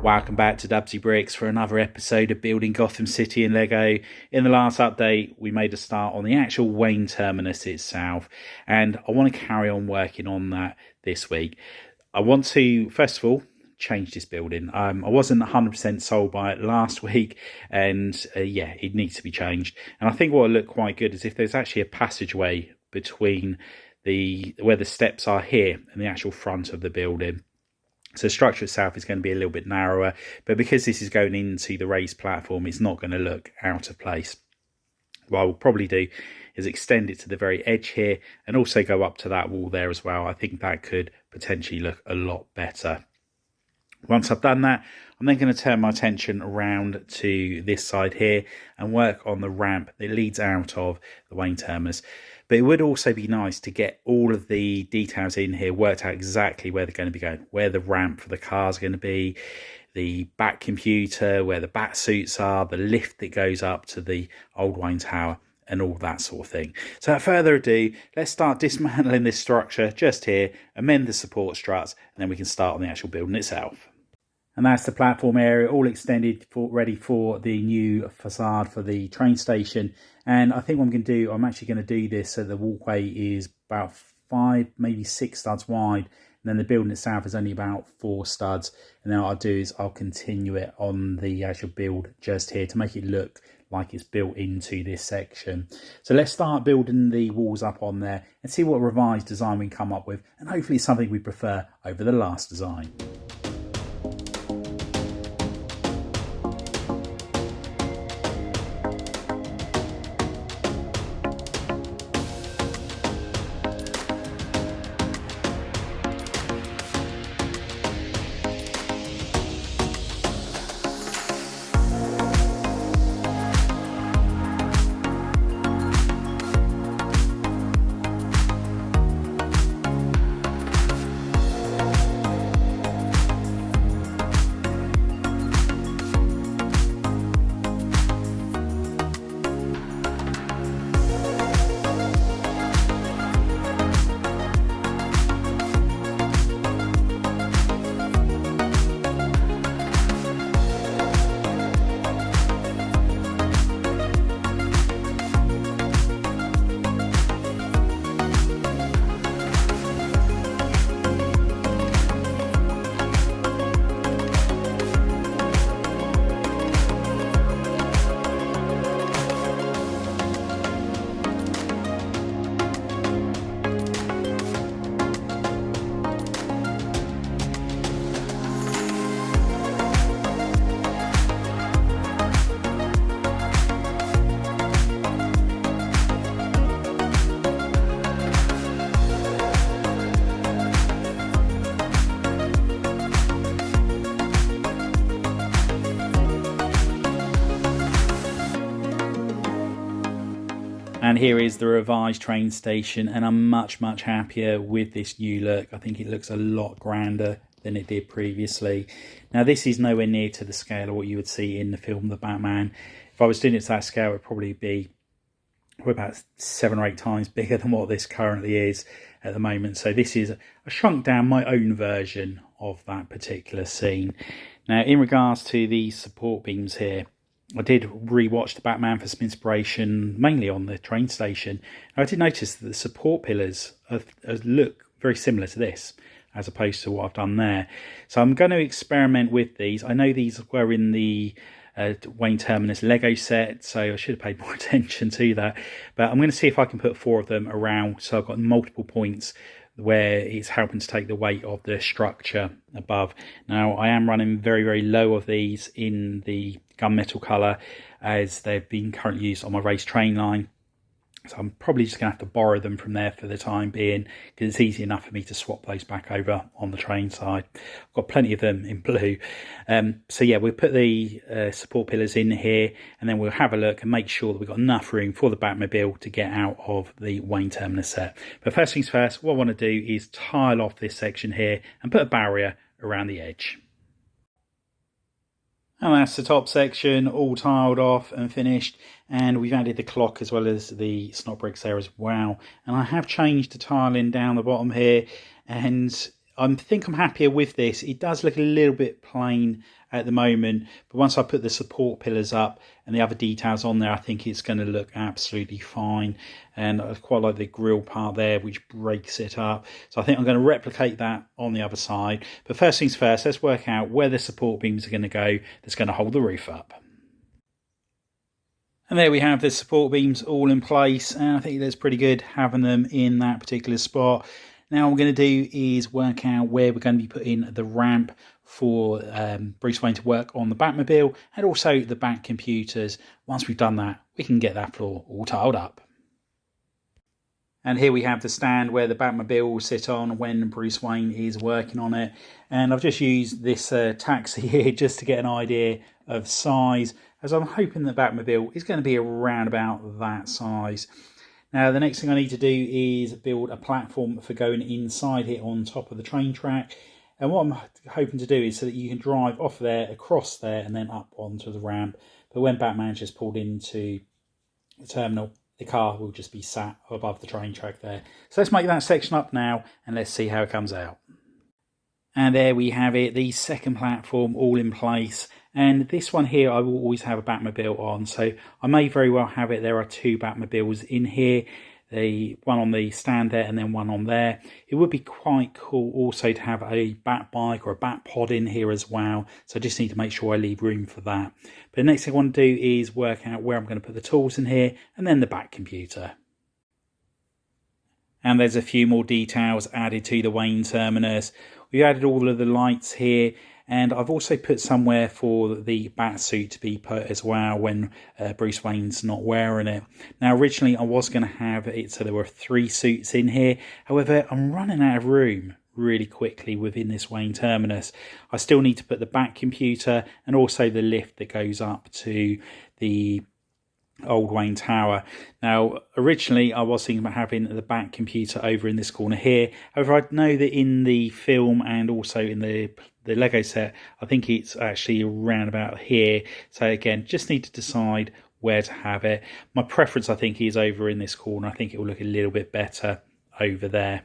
Welcome back to Dubbzi Bricks for another episode of building Gotham City in Lego. In the last update, we made a start on the actual Wayne Terminus itself, and I want to carry on working on that this week. I want to, first of all, change this building. I wasn't 100% sold by it last week, and yeah, it needs to be changed. And I think what will look quite good is if there's actually a passageway between where the steps are here and the actual front of the building. So the structure itself is going to be a little bit narrower, but because this is going into the raised platform, it's not going to look out of place. What I will probably do is extend it to the very edge here and also go up to that wall there as well. I think that could potentially look a lot better. Once I've done that, I'm then going to turn my attention around to this side here and work on the ramp that leads out of the Wayne Terminus. But it would also be nice to get all of the details in here, worked out exactly where they're going to be going, where the ramp for the car is going to be, the back computer, where the bat suits are, the lift that goes up to the Old Wayne Tower, and all that sort of thing. So without further ado, let's start dismantling this structure just here, amend the support struts, and then we can start on the actual building itself. And that's the platform area, all extended, ready for the new facade for the train station. And I think what I'm going to do, I'm actually going to do this so the walkway is about 5, maybe 6 studs wide. And then the building itself is only about 4 studs. And then what I'll do is I'll continue it on the actual build just here to make it look like it's built into this section. So let's start building the walls up on there and see what revised design we can come up with. And hopefully it's something we prefer over the last design. And here is the revised train station, and I'm much happier with this new look. I think it looks a lot grander than it did previously. Now this is nowhere near to the scale of what you would see in the film The Batman. If I was doing it to that scale, it would probably be about 7 or 8 times bigger than what this currently is at the moment. So this is a shrunk down my own version of that particular scene. Now in regards to the support beams here, I did re-watch The Batman for some inspiration, mainly on the train station. I did notice that the support pillars look very similar to this, as opposed to what I've done there. So I'm going to experiment with these. I know these were in the Wayne Terminus Lego set, so I should have paid more attention to that. But I'm going to see if I can put 4 of them around, so I've got multiple points where it's helping to take the weight of the structure above. Now I am running very low of these in the gunmetal colour, as they've been currently used on my race train line. So I'm probably just going to have to borrow them from there for the time being, because it's easy enough for me to swap those back over on the train side. I've got plenty of them in blue. So yeah, we'll put the support pillars in here, and then we'll have a look and make sure that we've got enough room for the Batmobile to get out of the Wayne Terminus set. But first things first, what I want to do is tile off this section here and put a barrier around the edge. And that's the top section all tiled off and finished, and we've added the clock as well as the snot bricks there as well. And I have changed the tiling down the bottom here, and I think I'm happier with this. It does look a little bit plain at the moment, but once I put the support pillars up and the other details on there, I think it's going to look absolutely fine. And I quite like the grill part there, which breaks it up. So I think I'm going to replicate that on the other side. But first things first, let's work out where the support beams are going to go that's going to hold the roof up. And there we have the support beams all in place, and I think that's pretty good having them in that particular spot. Now what we're going to do is work out where we're going to be putting the ramp for Bruce Wayne to work on the Batmobile and also the Bat computers. Once we've done that, we can get that floor all tiled up. And here we have the stand where the Batmobile will sit on when Bruce Wayne is working on it. And I've just used this taxi here just to get an idea of size, as I'm hoping the Batmobile is going to be around about that size. Now the next thing I need to do is build a platform for going inside here on top of the train track. And what I'm hoping to do is so that you can drive off there, across there, and then up onto the ramp. But when Batman just pulled into the terminal, the car will just be sat above the train track there. So let's make that section up now and let's see how it comes out. And there we have it, the second platform all in place. And this one here, I will always have a Batmobile on. So I may very well have it. There are two Batmobiles in here. The one on the stand there and then one on there. It would be quite cool also to have a Bat bike or a Bat pod in here as well. So I just need to make sure I leave room for that. But the next thing I want to do is work out where I'm going to put the tools in here and then the Bat computer. And there's a few more details added to the Wayne Terminus. We've added all of the lights here. And I've also put somewhere for the bat suit to be put as well when Bruce Wayne's not wearing it. Now, originally I was going to have it so there were 3 suits in here. However, I'm running out of room really quickly within this Wayne Terminus. I still need to put the bat computer and also the lift that goes up to the Old Wayne Tower. Now, originally I was thinking about having the Bat computer over in this corner here. However, I know that in the film and also in the Lego set, I think it's actually around about here. So again, just need to decide where to have it. My preference, I think, is over in this corner. I think it will look a little bit better over there.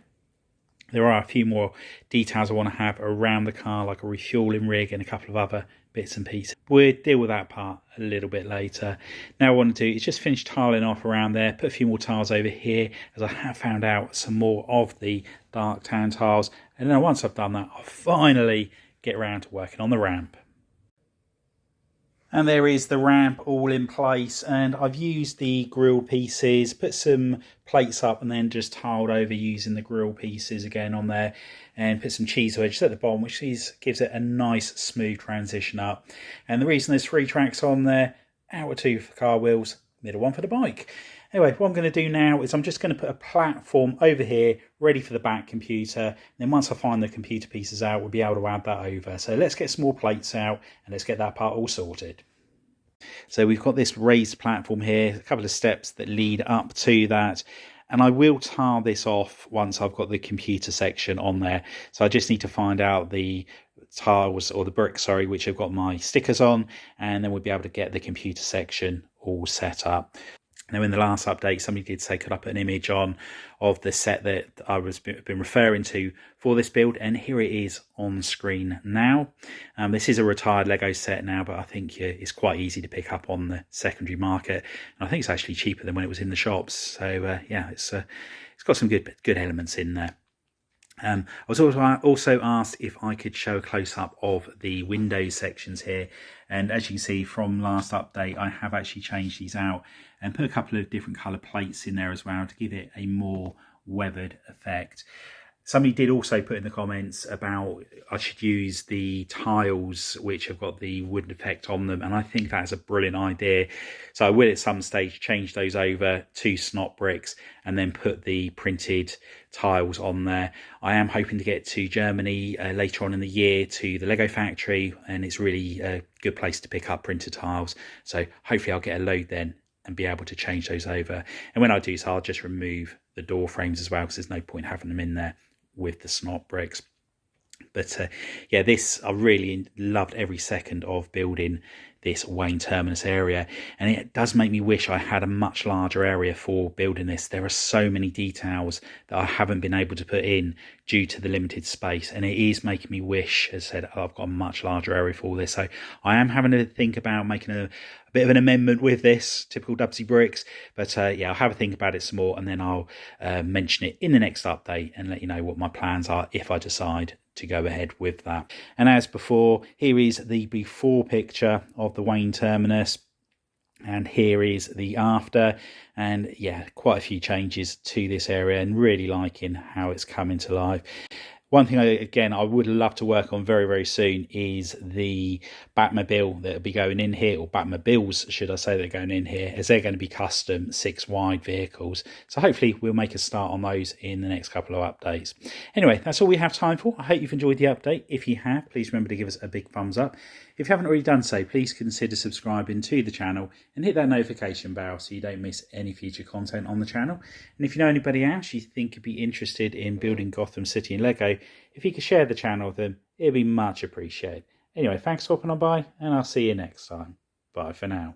There are a few more details I want to have around the car, like a refueling rig and a couple of other bits and pieces. We'll deal with that part a little bit later. Now what I want to do is just finish tiling off around there, put a few more tiles over here, as I have found out some more of the dark tan tiles. And then once I've done that, I'll finally get around to working on the ramp. And there is the ramp all in place, and I've used the grill pieces, put some plates up and then just tiled over using the grill pieces again on there, and put some cheese wedges at the bottom, which gives it a nice smooth transition up. And the reason there's 3 tracks on there, outer 2 for car wheels, middle 1 for the bike. Anyway, what I'm going to do now is I'm just going to put a platform over here ready for the Bat computer. And then once I find the computer pieces out, we'll be able to add that over. So let's get some more plates out and let's get that part all sorted. So we've got this raised platform here, a couple of steps that lead up to that. And I will tile this off once I've got the computer section on there. So I just need to find out the tiles, or the bricks, sorry, which have got my stickers on. And then we'll be able to get the computer section all set up. Now, in the last update, somebody did say could I put an image on of the set that I was been referring to for this build, and here it is on screen now. This is a retired Lego set now, but I think it's quite easy to pick up on the secondary market, and I think it's actually cheaper than when it was in the shops. So yeah, it's got some good elements in there. I was also asked if I could show a close-up of the windows sections here, and as you can see from last update, I have actually changed these out and put a couple of different colour plates in there as well to give it a more weathered effect. Somebody did also put in the comments about I should use the tiles which have got the wood effect on them, and I think that's a brilliant idea. So I will at some stage change those over to snot bricks and then put the printed tiles on there. I am hoping to get to Germany later on in the year to the Lego factory, and it's really a good place to pick up printed tiles. So hopefully I'll get a load then and be able to change those over. And when I do so, I'll just remove the door frames as well, because there's no point having them in there with the snot bricks. But yeah, I really loved every second of building this Wayne Terminus area, and it does make me wish I had a much larger area for building this. There are so many details that I haven't been able to put in due to the limited space, and it is making me wish, as I said, I've got a much larger area for all this. So I am having to think about making a bit of an amendment with this, typical Dubbzi bricks. But yeah, I'll have a think about it some more, and then I'll mention it in the next update and let you know what my plans are if I decide to go ahead with that. And as before, here is the before picture of the Wayne Terminus, and here is the after. And yeah, quite a few changes to this area, and really liking how it's coming to life. One thing, I would love to work on very, very soon is the Batmobile that will be going in here, or Batmobiles, should I say, that are going in here, as they're going to be custom 6 wide vehicles. So hopefully we'll make a start on those in the next couple of updates. Anyway, that's all we have time for. I hope you've enjoyed the update. If you have, please remember to give us a big thumbs up. If you haven't already done so, please consider subscribing to the channel and hit that notification bell so you don't miss any future content on the channel. And if you know anybody else you think could be interested in building Gotham City in Lego, if you could share the channel with them, it'd be much appreciated. Anyway, thanks for popping on by, and I'll see you next time. Bye for now.